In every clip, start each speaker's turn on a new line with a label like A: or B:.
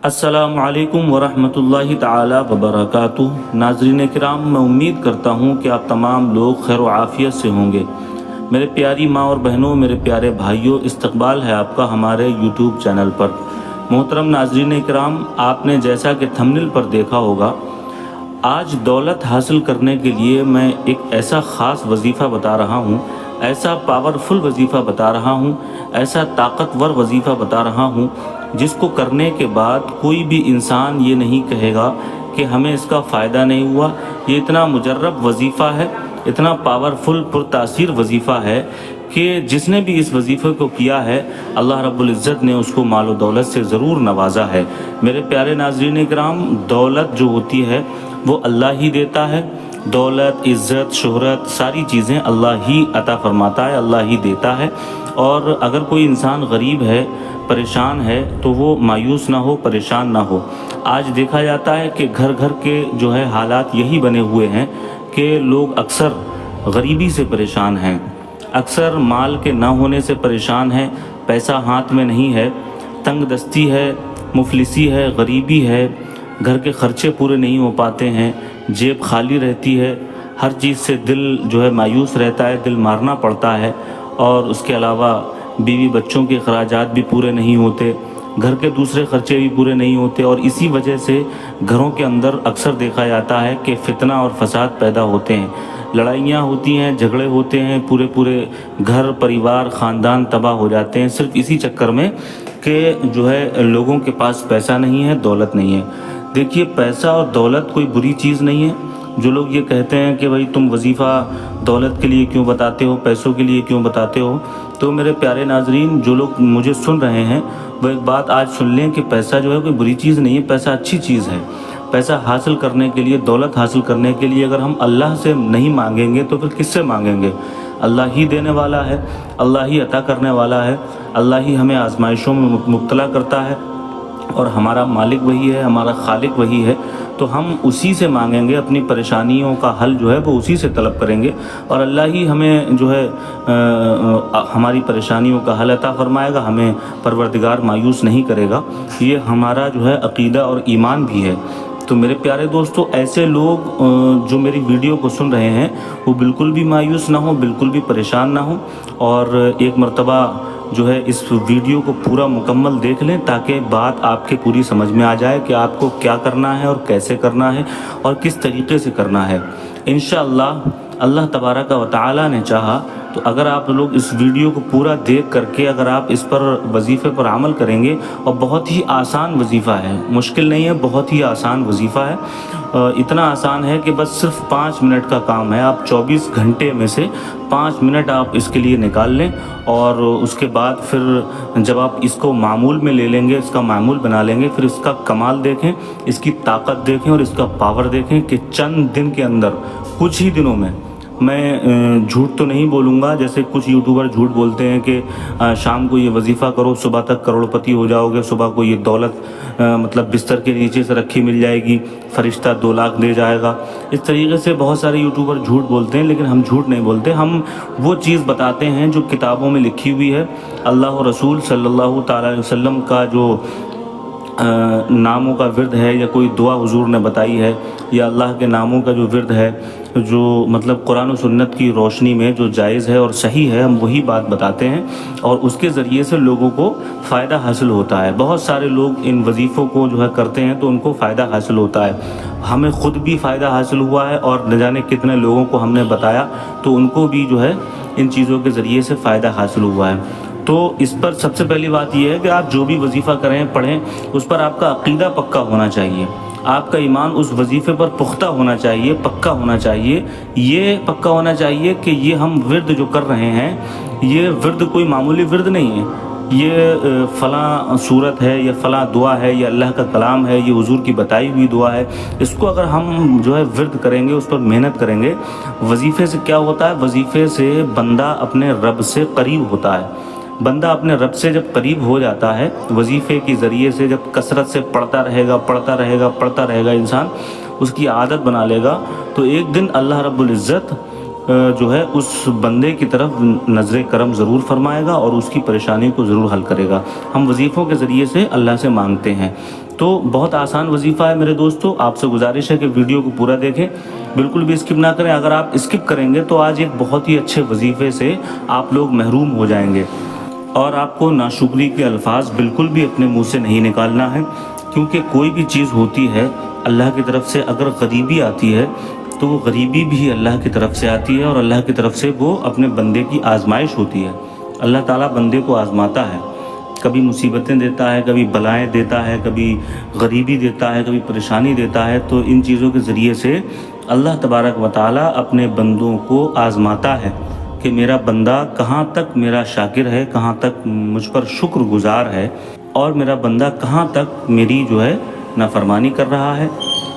A: السلام علیکم ورحمۃ اللہ تعالی وبرکاتہ۔ ناظرین کرام، میں امید کرتا ہوں کہ آپ تمام لوگ خیر و عافیت سے ہوں گے۔ میرے پیاری ماں اور بہنوں، میرے پیارے بھائیوں، استقبال ہے آپ کا ہمارے یوٹیوب چینل پر۔ محترم ناظرین کرام، آپ نے جیسا کہ تھمبنیل پر دیکھا ہوگا، آج دولت حاصل کرنے کے لیے میں ایک ایسا خاص وظیفہ بتا رہا ہوں، ایسا پاورفل وظیفہ بتا رہا ہوں، ایسا طاقتور وظیفہ بتا رہا ہوں جس کو کرنے کے بعد کوئی بھی انسان یہ نہیں کہے گا کہ ہمیں اس کا فائدہ نہیں ہوا۔ یہ اتنا مجرب وظیفہ ہے، اتنا پاورفل پرتاثیر وظیفہ ہے کہ جس نے بھی اس وظیفے کو کیا ہے، اللہ رب العزت نے اس کو مال و دولت سے ضرور نوازا ہے۔ میرے پیارے ناظرین کرام، دولت جو ہوتی ہے وہ اللہ ہی دیتا ہے۔ دولت، عزت، شہرت، ساری چیزیں اللہ ہی عطا فرماتا ہے، اللہ ہی دیتا ہے۔ اور اگر کوئی انسان غریب ہے، پریشان ہے، تو وہ مایوس نہ ہو، پریشان نہ ہو۔ آج دیکھا جاتا ہے کہ گھر گھر کے جو ہے حالات یہی بنے ہوئے ہیں کہ لوگ اکثر غریبی سے پریشان ہیں، اکثر مال کے نہ ہونے سے پریشان ہیں، پیسہ ہاتھ میں نہیں ہے، تنگ دستی ہے، مفلسی ہے، غریبی ہے، گھر کے خرچے پورے نہیں ہو پاتے ہیں، جیب خالی رہتی ہے، ہر چیز سے دل جو ہے مایوس رہتا ہے، دل مارنا پڑتا ہے، اور اس کے علاوہ بیوی بچوں کے اخراجات بھی پورے نہیں ہوتے، گھر کے دوسرے خرچے بھی پورے نہیں ہوتے، اور اسی وجہ سے گھروں کے اندر اکثر دیکھا جاتا ہے کہ فتنہ اور فساد پیدا ہوتے ہیں، لڑائیاں ہوتی ہیں، جھگڑے ہوتے ہیں، پورے گھر، پریوار، خاندان تباہ ہو جاتے ہیں، صرف اسی چکر میں کہ جو ہے لوگوں کے پاس پیسہ نہیں ہے، دولت نہیں ہے۔ دیکھیے، پیسہ اور دولت کوئی بری چیز نہیں ہے۔ جو لوگ یہ کہتے ہیں کہ بھائی تم وظیفہ دولت کے لیے کیوں بتاتے ہو، پیسوں کے لیے کیوں بتاتے ہو، تو میرے پیارے ناظرین، جو لوگ مجھے سن رہے ہیں وہ ایک بات آج سن لیں کہ پیسہ جو ہے کوئی بری چیز نہیں ہے، پیسہ اچھی چیز ہے۔ پیسہ حاصل کرنے کے لیے، دولت حاصل کرنے کے لیے اگر ہم اللہ سے نہیں مانگیں گے تو پھر کس سے مانگیں گے؟ اللہ ہی دینے والا ہے، اللہ ہی عطا کرنے والا ہے، اللہ ہی ہمیں آزمائشوں میں مبتلا کرتا ہے، اور ہمارا مالک وہی ہے، ہمارا خالق وہی ہے۔ تو ہم اسی سے مانگیں گے، اپنی پریشانیوں کا حل جو ہے وہ اسی سے طلب کریں گے، اور اللہ ہی ہمیں جو ہے ہماری پریشانیوں کا حل عطا فرمائے گا، ہمیں پروردگار مایوس نہیں کرے گا۔ یہ ہمارا جو ہے عقیدہ اور ایمان بھی ہے۔ تو میرے پیارے دوستو، ایسے لوگ جو میری ویڈیو کو سن رہے ہیں وہ بالکل بھی مایوس نہ ہوں، بالکل بھی پریشان نہ ہوں، اور ایک مرتبہ جو ہے اس ویڈیو کو پورا مکمل دیکھ لیں تاکہ بات آپ کے پوری سمجھ میں آ جائے کہ آپ کو کیا کرنا ہے اور کیسے کرنا ہے اور کس طریقے سے کرنا ہے۔ انشاءاللہ اللہ تبارک و تعالی نے چاہا تو اگر آپ لوگ اس ویڈیو کو پورا دیکھ کر کے اگر آپ اس پر وظیفے پر عمل کریں گے، اور بہت ہی آسان وظیفہ ہے، مشکل نہیں ہے، بہت ہی آسان وظیفہ ہے، اتنا آسان ہے کہ بس صرف 5 منٹ کا کام ہے۔ آپ 24 گھنٹے میں سے 5 منٹ آپ اس کے لیے نکال لیں، اور اس کے بعد پھر جب آپ اس کو معمول میں لے لیں گے، اس کا معمول بنا لیں گے، پھر اس کا کمال دیکھیں، اس کی طاقت دیکھیں اور اس کا پاور دیکھیں کہ چند دن کے اندر، کچھ ہی دنوں میں، میں جھوٹ تو نہیں بولوں گا، جیسے کچھ یوٹیوبر جھوٹ بولتے ہیں کہ شام کو یہ وظیفہ کرو، صبح تک کروڑ پتی ہو جاؤ گے، صبح کو یہ دولت مطلب بستر کے نیچے سے رکھی مل جائے گی، فرشتہ 2 لاکھ دے جائے گا۔ اس طریقے سے بہت سارے یوٹیوبر جھوٹ بولتے ہیں، لیکن ہم جھوٹ نہیں بولتے، ہم وہ چیز بتاتے ہیں جو کتابوں میں لکھی ہوئی ہے۔ اللہ و رسول صلی اللہ تعالی علیہ وسلم کا جو ناموں کا ورد ہے، یا کوئی دعا حضور نے بتائی ہے، یا اللہ کے ناموں کا جو ورد ہے، جو مطلب قرآن و سنت کی روشنی میں جو جائز ہے اور صحیح ہے، ہم وہی بات بتاتے ہیں، اور اس کے ذریعے سے لوگوں کو فائدہ حاصل ہوتا ہے۔ بہت سارے لوگ ان وظیفوں کو جو ہے کرتے ہیں تو ان کو فائدہ حاصل ہوتا ہے، ہمیں خود بھی فائدہ حاصل ہوا ہے، اور نہ جانے کتنے لوگوں کو ہم نے بتایا تو ان کو بھی جو ہے ان چیزوں کے ذریعے سے فائدہ حاصل ہوا ہے۔ تو اس پر سب سے پہلی بات یہ ہے کہ آپ جو بھی وظیفہ کریں، پڑھیں، اس پر آپ کا عقیدہ پکا ہونا چاہیے، آپ کا ایمان اس وظیفے پر پختہ ہونا چاہیے، پکا ہونا چاہیے۔ یہ پکا ہونا چاہیے کہ یہ ہم ورد جو کر رہے ہیں، یہ ورد کوئی معمولی ورد نہیں ہے، یہ فلاں صورت ہے، یا فلاں دعا ہے، یا اللہ کا کلام ہے، یہ حضور کی بتائی ہوئی دعا ہے۔ اس کو اگر ہم جو ہے ورد کریں گے، اس پر محنت کریں گے، وظیفے سے کیا ہوتا ہے؟ وظیفے سے بندہ اپنے رب سے قریب ہوتا ہے۔ بندہ اپنے رب سے جب قریب ہو جاتا ہے، وظیفے کے ذریعے سے جب کثرت سے پڑھتا رہے گا انسان، اس کی عادت بنا لے گا، تو ایک دن اللہ رب العزت جو ہے اس بندے کی طرف نظر کرم ضرور فرمائے گا اور اس کی پریشانی کو ضرور حل کرے گا۔ ہم وظیفوں کے ذریعے سے اللہ سے مانگتے ہیں۔ تو بہت آسان وظیفہ ہے میرے دوستو، آپ سے گزارش ہے کہ ویڈیو کو پورا دیکھیں، بالکل بھی اسکپ نہ کریں۔ اگر آپ اسکپ کریں گے تو آج ایک بہت ہی اچھے وظیفے سے آپ لوگ محروم ہو جائیں گے، اور آپ کو ناشکری کے الفاظ بالکل بھی اپنے منہ سے نہیں نکالنا ہے، کیونکہ کوئی بھی چیز ہوتی ہے اللہ کی طرف سے، اگر غریبی آتی ہے تو وہ غریبی بھی اللہ کی طرف سے آتی ہے، اور اللہ کی طرف سے وہ اپنے بندے کی آزمائش ہوتی ہے۔ اللہ تعالیٰ بندے کو آزماتا ہے، کبھی مصیبتیں دیتا ہے، کبھی بلائیں دیتا ہے، کبھی غریبی دیتا ہے، کبھی پریشانی دیتا ہے، تو ان چیزوں کے ذریعے سے اللہ تبارک و تعالیٰ اپنے بندوں کو آزماتا ہے کہ میرا بندہ کہاں تک میرا شاکر ہے، کہاں تک مجھ پر شکر گزار ہے، اور میرا بندہ کہاں تک میری جو ہے نافرمانی کر رہا ہے۔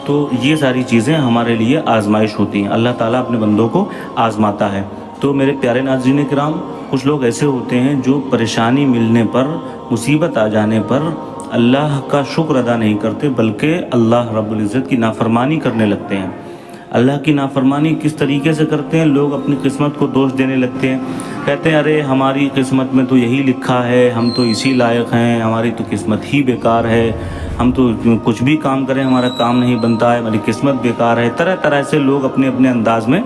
A: تو یہ ساری چیزیں ہمارے لیے آزمائش ہوتی ہیں، اللہ تعالیٰ اپنے بندوں کو آزماتا ہے۔ تو میرے پیارے ناظرین کرام، کچھ لوگ ایسے ہوتے ہیں جو پریشانی ملنے پر، مصیبت آ جانے پر اللہ کا شکر ادا نہیں کرتے، بلکہ اللہ رب العزت کی نافرمانی کرنے لگتے ہیں۔ اللہ کی نافرمانی کس طریقے سے کرتے ہیں؟ لوگ اپنی قسمت کو دوش دینے لگتے ہیں، کہتے ہیں ارے ہماری قسمت میں تو یہی لکھا ہے، ہم تو اسی لائق ہیں، ہماری تو قسمت ہی بیکار ہے، ہم تو کچھ بھی کام کریں ہمارا کام نہیں بنتا ہے، ہماری قسمت بیکار ہے۔ طرح طرح سے لوگ اپنے اپنے انداز میں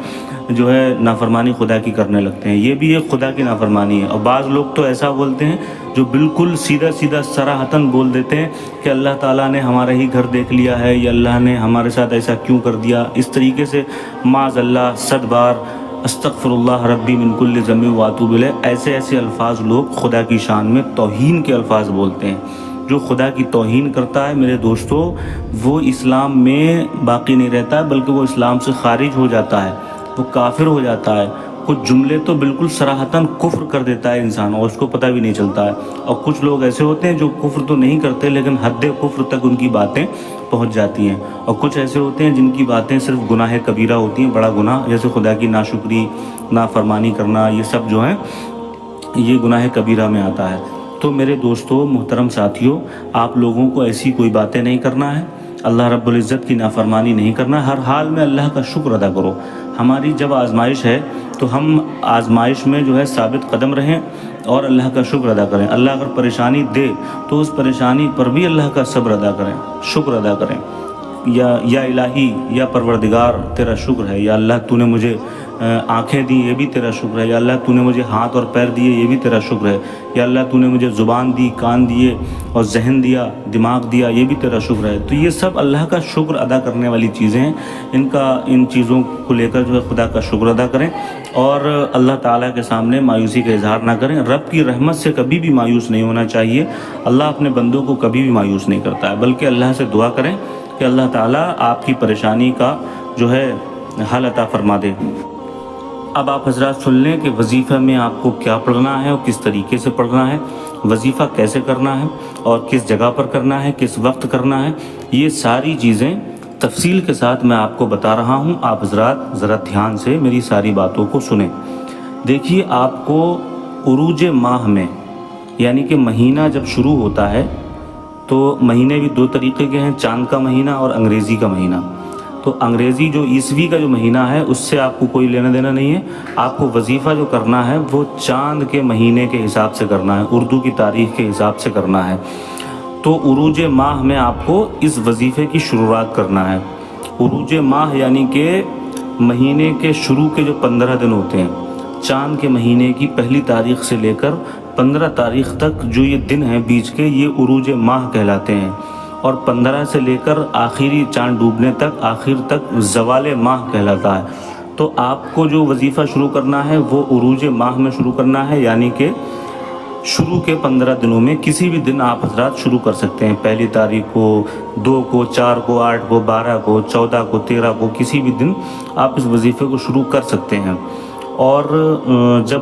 A: جو ہے نافرمانی خدا کی کرنے لگتے ہیں، یہ بھی ایک خدا کی نافرمانی ہے۔ اور بعض لوگ تو ایسا بولتے ہیں جو بالکل سیدھا سیدھا صراحتاً بول دیتے ہیں کہ اللہ تعالیٰ نے ہمارا ہی گھر دیکھ لیا ہے، یا اللہ نے ہمارے ساتھ ایسا کیوں کر دیا، اس طریقے سے معاذ اللہ 100 بار استغفر اللہ ربی من کل ذنب واتوب الیہ، ایسے ایسے الفاظ لوگ خدا کی شان میں توہین کے الفاظ بولتے ہیں۔ جو خدا کی توہین کرتا ہے میرے دوستو، وہ اسلام میں باقی نہیں رہتا ہے، بلکہ وہ اسلام سے خارج ہو جاتا ہے، وہ کافر ہو جاتا ہے۔ کچھ جملے تو بالکل صراحتاً کفر کر دیتا ہے انسان، اور اس کو پتہ بھی نہیں چلتا ہے۔ اور کچھ لوگ ایسے ہوتے ہیں جو کفر تو نہیں کرتے، لیکن حد کفر تک ان کی باتیں پہنچ جاتی ہیں۔ اور کچھ ایسے ہوتے ہیں جن کی باتیں صرف گناہ کبیرہ ہوتی ہیں، بڑا گناہ، جیسے خدا کی ناشکری، نافرمانی کرنا، یہ سب جو ہیں یہ گناہ کبیرہ میں آتا ہے۔ تو میرے دوستو، محترم ساتھیوں، آپ لوگوں کو ایسی کوئی باتیں نہیں کرنا ہے، اللہ رب العزت کی نافرمانی نہیں کرنا، ہر حال میں اللہ کا شکر ادا کرو۔ ہماری جب آزمائش ہے تو ہم آزمائش میں جو ہے ثابت قدم رہیں اور اللہ کا شکر ادا کریں۔ اللہ اگر پریشانی دے تو اس پریشانی پر بھی اللہ کا صبر ادا کریں، شکر ادا کریں۔ یا الہی، یا پروردگار تیرا شکر ہے، یا اللہ تو نے مجھے آنکھیں دی، یہ بھی تیرا شکر ہے، یا اللہ تو نے مجھے ہاتھ اور پیر دیے، یہ بھی تیرا شکر ہے، یا اللہ تو نے مجھے زبان دی، کان دیے، اور ذہن دیا، دماغ دیا، یہ بھی تیرا شکر ہے۔ تو یہ سب اللہ کا شکر ادا کرنے والی چیزیں ہیں، ان چیزوں کو لے کر جو ہے خدا کا شکر ادا کریں، اور اللہ تعالیٰ کے سامنے مایوسی کا اظہار نہ کریں۔ رب کی رحمت سے کبھی بھی مایوس نہیں ہونا چاہیے، اللہ اپنے بندوں کو کبھی بھی مایوس نہیں کرتا ہے، بلکہ اللہ سے دعا کریں کہ اللہ تعالیٰ آپ کی پریشانی کا جو ہے حل عطا فرما دے۔ اب آپ حضرات سن لیں کہ وظیفہ میں آپ کو کیا پڑھنا ہے اور کس طریقے سے پڑھنا ہے، وظیفہ کیسے کرنا ہے، اور کس جگہ پر کرنا ہے، کس وقت کرنا ہے، یہ ساری چیزیں تفصیل کے ساتھ میں آپ کو بتا رہا ہوں۔ آپ حضرات ذرا دھیان سے میری ساری باتوں کو سنیں۔ دیکھیے، آپ کو عروج ماہ میں، یعنی کہ مہینہ جب شروع ہوتا ہے تو مہینے بھی 2 طریقے کے ہیں، چاند کا مہینہ اور انگریزی کا مہینہ۔ تو انگریزی جو عیسوی کا جو مہینہ ہے اس سے آپ کو کوئی لینا دینا نہیں ہے، آپ کو وظیفہ جو کرنا ہے وہ چاند کے مہینے کے حساب سے کرنا ہے، اردو کی تاریخ کے حساب سے کرنا ہے۔ تو عروج ماہ میں آپ کو اس وظیفے کی شروعات کرنا ہے۔ عروج ماہ یعنی کہ مہینے کے شروع کے جو 15 دن ہوتے ہیں، چاند کے مہینے کی پہلی تاریخ سے لے کر 15 تاریخ تک جو یہ دن ہیں بیچ کے، یہ عروج ماہ کہلاتے ہیں، اور 15 سے لے کر آخری چاند ڈوبنے تک، آخر تک زوال ماہ کہلاتا ہے۔ تو آپ کو جو وظیفہ شروع کرنا ہے وہ عروج ماہ میں شروع کرنا ہے، یعنی کہ شروع کے 15 دنوں میں کسی بھی دن آپ حضرات شروع کر سکتے ہیں، پہلی تاریخ کو، 2 کو، 4 کو، 8 کو، 12 کو، 14 کو، 13 کو، کسی بھی دن آپ اس وظیفے کو شروع کر سکتے ہیں۔ اور جب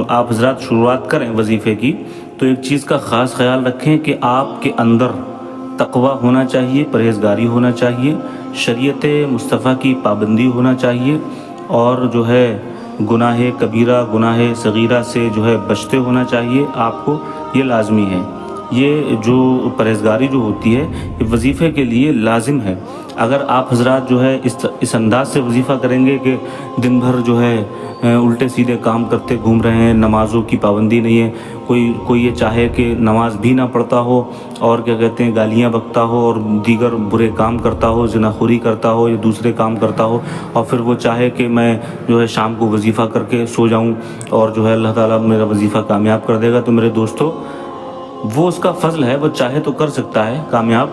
A: آپ حضرات شروعات کریں وظیفے کی تو ایک چیز کا خاص خیال رکھیں کہ آپ کے اندر تقوی ہونا چاہیے، پرہیزگاری ہونا چاہیے، شریعت مصطفیٰ کی پابندی ہونا چاہیے، اور جو ہے گناہ کبیرہ، گناہ صغیرہ سے جو ہے بچتے ہونا چاہیے آپ کو، یہ لازمی ہے۔ یہ جو پرہیزگاری جو ہوتی ہے یہ وظیفے کے لیے لازم ہے۔ اگر آپ حضرات جو ہے اس انداز سے وظیفہ کریں گے کہ دن بھر جو ہے الٹے سیدھے کام کرتے گھوم رہے ہیں، نمازوں کی پابندی نہیں ہے، کوئی یہ چاہے کہ نماز بھی نہ پڑھتا ہو اور کیا کہتے ہیں گالیاں بکتا ہو اور دیگر برے کام کرتا ہو، زناخوری کرتا ہو یا دوسرے کام کرتا ہو، اور پھر وہ چاہے کہ میں جو ہے شام کو وظیفہ کر کے سو جاؤں اور جو ہے اللہ تعالیٰ میرا وظیفہ کامیاب کر دے گا، تو میرے دوستو وہ اس کا فضل ہے، وہ چاہے تو کر سکتا ہے کامیاب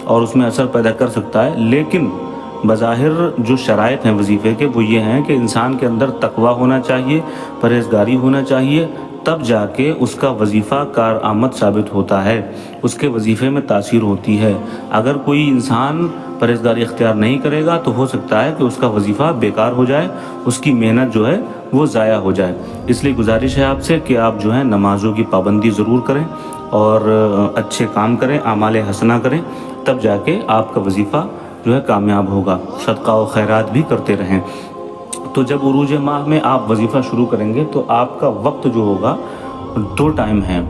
A: اور اس میں اثر پیدا کر سکتا ہے، لیکن بظاہر جو شرائط ہیں وظیفے کے وہ یہ ہیں کہ انسان کے اندر تقویٰ ہونا چاہیے، پرہیزگاری ہونا چاہیے، تب جا کے اس کا وظیفہ کارآمد ثابت ہوتا ہے، اس کے وظیفے میں تاثیر ہوتی ہے۔ اگر کوئی انسان پرہیزگاری اختیار نہیں کرے گا تو ہو سکتا ہے کہ اس کا وظیفہ بیکار ہو جائے، اس کی محنت جو ہے وہ ضائع ہو جائے۔ اس لیے گزارش ہے آپ سے کہ آپ جو ہے نمازوں کی پابندی ضرور کریں اور اچھے کام کریں، اعمال حسنہ کریں، تب جا کے آپ کا وظیفہ جو ہے کامیاب ہوگا۔ صدقہ و خیرات بھی کرتے رہیں۔ تو جب عروج ماہ میں آپ وظیفہ شروع کریں گے تو آپ کا وقت جو ہوگا 2 ٹائم ہیں،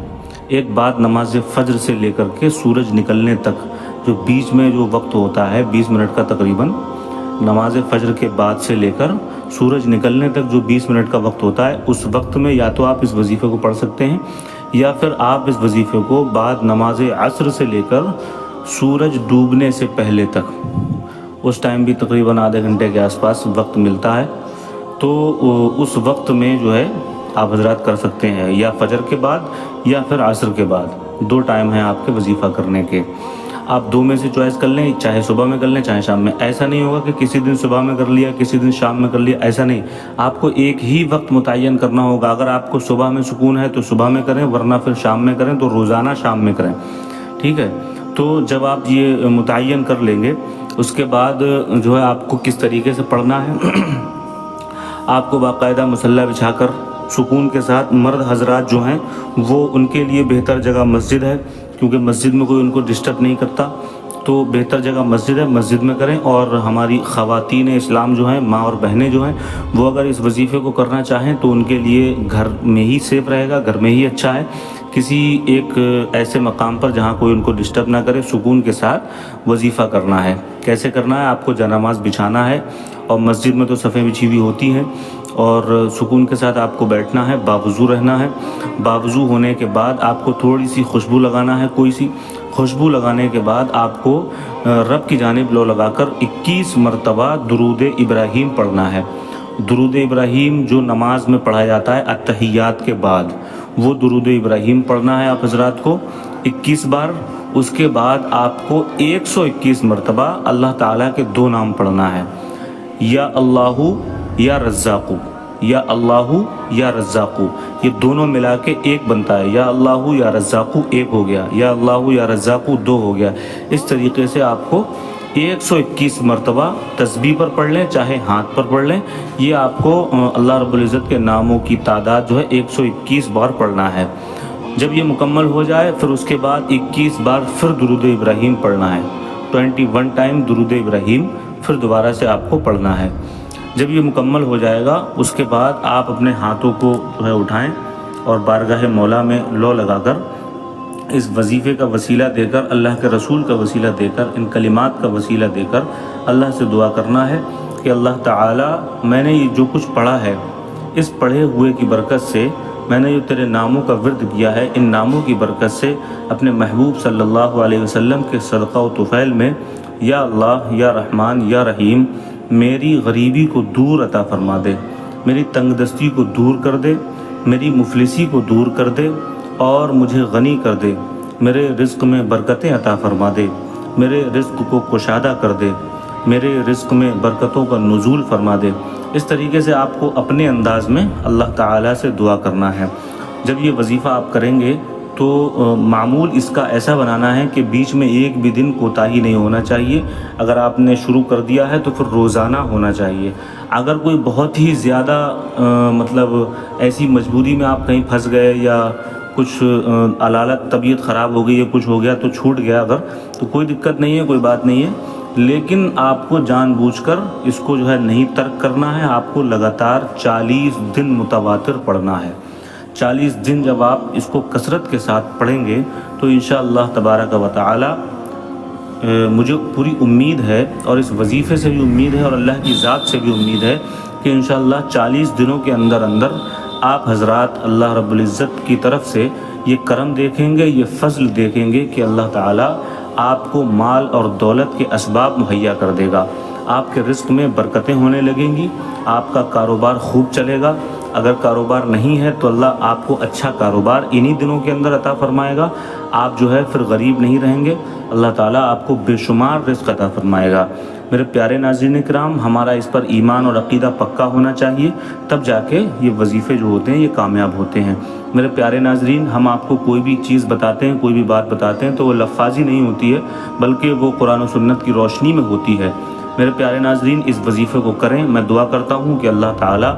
A: ایک بعد نماز فجر سے لے کر کے سورج نکلنے تک جو بیچ میں جو وقت ہوتا ہے 20 منٹ کا تقریباً، نماز فجر کے بعد سے لے کر سورج نکلنے تک جو 20 منٹ کا وقت ہوتا ہے، اس وقت میں یا تو آپ اس وظیفے کو پڑھ سکتے ہیں یا پھر آپ اس وظیفے کو بعد نماز عصر سے لے کر سورج ڈوبنے سے پہلے تک، اس ٹائم بھی تقریباً آدھے گھنٹے کے آس پاس وقت ملتا ہے، تو اس وقت میں جو ہے آپ حضرات کر سکتے ہیں، یا فجر کے بعد یا پھر عصر کے بعد، 2 ٹائم ہیں آپ کے وظیفہ کرنے کے۔ آپ 2 میں سے چوائس کر لیں، چاہے صبح میں کر لیں چاہے شام میں۔ ایسا نہیں ہوگا کہ کسی دن صبح میں کر لیا کسی دن شام میں کر لیا، ایسا نہیں، آپ کو ایک ہی وقت متعین کرنا ہوگا۔ اگر آپ کو صبح میں سکون ہے تو صبح میں کریں، ورنہ پھر شام میں کریں، تو روزانہ شام میں کریں، ٹھیک ہے؟ تو جب آپ یہ متعین کر لیں گے اس کے بعد جو ہے آپ کو کس طریقے سے پڑھنا ہے، آپ کو باقاعدہ مصلی بچھا کر سکون کے ساتھ، مرد حضرات جو ہیں وہ ان کے لیے بہتر جگہ مسجد ہے، کیونکہ مسجد میں کوئی ان کو ڈسٹرب نہیں کرتا، تو بہتر جگہ مسجد ہے، مسجد میں کریں۔ اور ہماری خواتین اسلام جو ہیں، ماں اور بہنیں جو ہیں، وہ اگر اس وظیفے کو کرنا چاہیں تو ان کے لیے گھر میں ہی سیف رہے گا، گھر میں ہی اچھا ہے، کسی ایک ایسے مقام پر جہاں کوئی ان کو ڈسٹرب نہ کرے، سکون کے ساتھ وظیفہ کرنا ہے۔ کیسے کرنا ہے؟ آپ کو جانماز بچھانا ہے، اور مسجد میں تو صفیں بچھی ہوئی ہوتی ہیں، اور سکون کے ساتھ آپ کو بیٹھنا ہے، باوضو رہنا ہے۔ باوضو ہونے کے بعد آپ کو تھوڑی سی خوشبو لگانا ہے، کوئی سی خوشبو لگانے کے بعد آپ کو رب کی جانب لو لگا کر 21 مرتبہ درود ابراہیم پڑھنا ہے۔ درود ابراہیم جو نماز میں پڑھا جاتا ہے التحیات کے بعد، وہ درود ابراہیم پڑھنا ہے آپ حضرات کو 21 بار۔ اس کے بعد آپ کو 121 مرتبہ اللہ تعالیٰ کے 2 نام پڑھنا ہے، یا اللہ یا رزاق، یا اللہ یا رزاق، یہ دونوں ملا کے ایک بنتا ہے، یا اللہ یا رزاق 1 ہو گیا، یا اللہ یا رزاق 2 ہو گیا۔ اس طریقے سے آپ کو 121 مرتبہ تسبیح پر پڑھ لیں چاہے ہاتھ پر پڑھ لیں، یہ آپ کو اللہ رب العزت کے ناموں کی تعداد جو ہے 121 بار پڑھنا ہے۔ جب یہ مکمل ہو جائے پھر اس کے بعد 21 بار پھر درود ابراہیم پڑھنا ہے، 21 ٹائم درود ابراہیم پھر دوبارہ سے آپ کو پڑھنا ہے۔ جب یہ مکمل ہو جائے گا اس کے بعد آپ اپنے ہاتھوں کو جو ہے اٹھائیں اور بارگاہ مولا میں لو لگا کر اس وظیفے کا وسیلہ دے کر، اللہ کے رسول کا وسیلہ دے کر، ان کلمات کا وسیلہ دے کر اللہ سے دعا کرنا ہے کہ اللہ تعالیٰ میں نے یہ جو کچھ پڑھا ہے اس پڑھے ہوئے کی برکت سے، میں نے جو تیرے ناموں کا ورد کیا ہے ان ناموں کی برکت سے اپنے محبوب صلی اللہ علیہ وسلم کے صدقہ و طفیل میں، یا اللہ یا رحمان یا رحیم میری غریبی کو دور عطا فرما دے، میری تنگ دستی کو دور کر دے، میری مفلسی کو دور کر دے اور مجھے غنی کر دے، میرے رزق میں برکتیں عطا فرما دے، میرے رزق کو کشادہ کر دے، میرے رزق میں برکتوں کا نزول فرما دے۔ اس طریقے سے آپ کو اپنے انداز میں اللہ تعالیٰ سے دعا کرنا ہے۔ جب یہ وظیفہ آپ کریں گے تو معمول اس کا ایسا بنانا ہے کہ بیچ میں ایک بھی دن کوتاہی نہیں ہونا چاہیے۔ اگر آپ نے شروع کر دیا ہے تو پھر روزانہ ہونا چاہیے۔ اگر کوئی بہت ہی زیادہ مطلب ایسی مجبوری میں آپ کہیں پھنس گئے یا کچھ علالت طبیعت خراب ہو گئی یا کچھ ہو گیا تو چھوٹ گیا اگر، تو کوئی دقت نہیں ہے، کوئی بات نہیں ہے، لیکن آپ کو جان بوجھ کر اس کو جو ہے نہیں ترک کرنا ہے۔ آپ کو لگاتار 40 دن متواتر پڑھنا ہے۔ 40 دن جب آپ اس کو کثرت کے ساتھ پڑھیں گے تو انشاءاللہ تبارک و تعالی مجھے پوری امید ہے اور اس وظیفے سے بھی امید ہے اور اللہ کی ذات سے بھی امید ہے کہ انشاءاللہ 40 دنوں کے اندر اندر آپ حضرات اللہ رب العزت کی طرف سے یہ کرم دیکھیں گے، یہ فضل دیکھیں گے کہ اللہ تعالیٰ آپ کو مال اور دولت کے اسباب مہیا کر دے گا، آپ کے رزق میں برکتیں ہونے لگیں گی، آپ کا کاروبار خوب چلے گا۔ اگر کاروبار نہیں ہے تو اللہ آپ کو اچھا کاروبار انہی دنوں کے اندر عطا فرمائے گا، آپ جو ہے پھر غریب نہیں رہیں گے، اللہ تعالیٰ آپ کو بے شمار رزق عطا فرمائے گا۔ میرے پیارے ناظرین کرام، ہمارا اس پر ایمان اور عقیدہ پکا ہونا چاہیے، تب جا کے یہ وظیفے جو ہوتے ہیں یہ کامیاب ہوتے ہیں۔ میرے پیارے ناظرین، ہم آپ کو کوئی بھی چیز بتاتے ہیں، کوئی بھی بات بتاتے ہیں تو وہ لفاظی نہیں ہوتی ہے، بلکہ وہ قرآن و سنت کی روشنی میں ہوتی ہے۔ میرے پیارے ناظرین، اس وظیفے کو کریں، میں دعا کرتا ہوں کہ اللہ تعالیٰ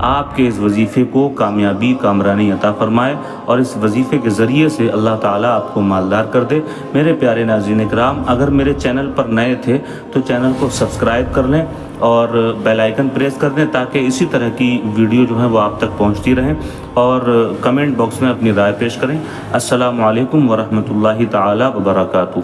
A: آپ کے اس وظیفے کو کامیابی کامرانی عطا فرمائے اور اس وظیفے کے ذریعے سے اللہ تعالیٰ آپ کو مالدار کر دے۔ میرے پیارے ناظرین کرام، اگر میرے چینل پر نئے تھے تو چینل کو سبسکرائب کر لیں اور بیل آئیکن پریس کر دیں تاکہ اسی طرح کی ویڈیو جو ہیں وہ آپ تک پہنچتی رہیں، اور کمنٹ باکس میں اپنی رائے پیش کریں۔ السلام علیکم ورحمۃ اللہ تعالیٰ وبرکاتہ۔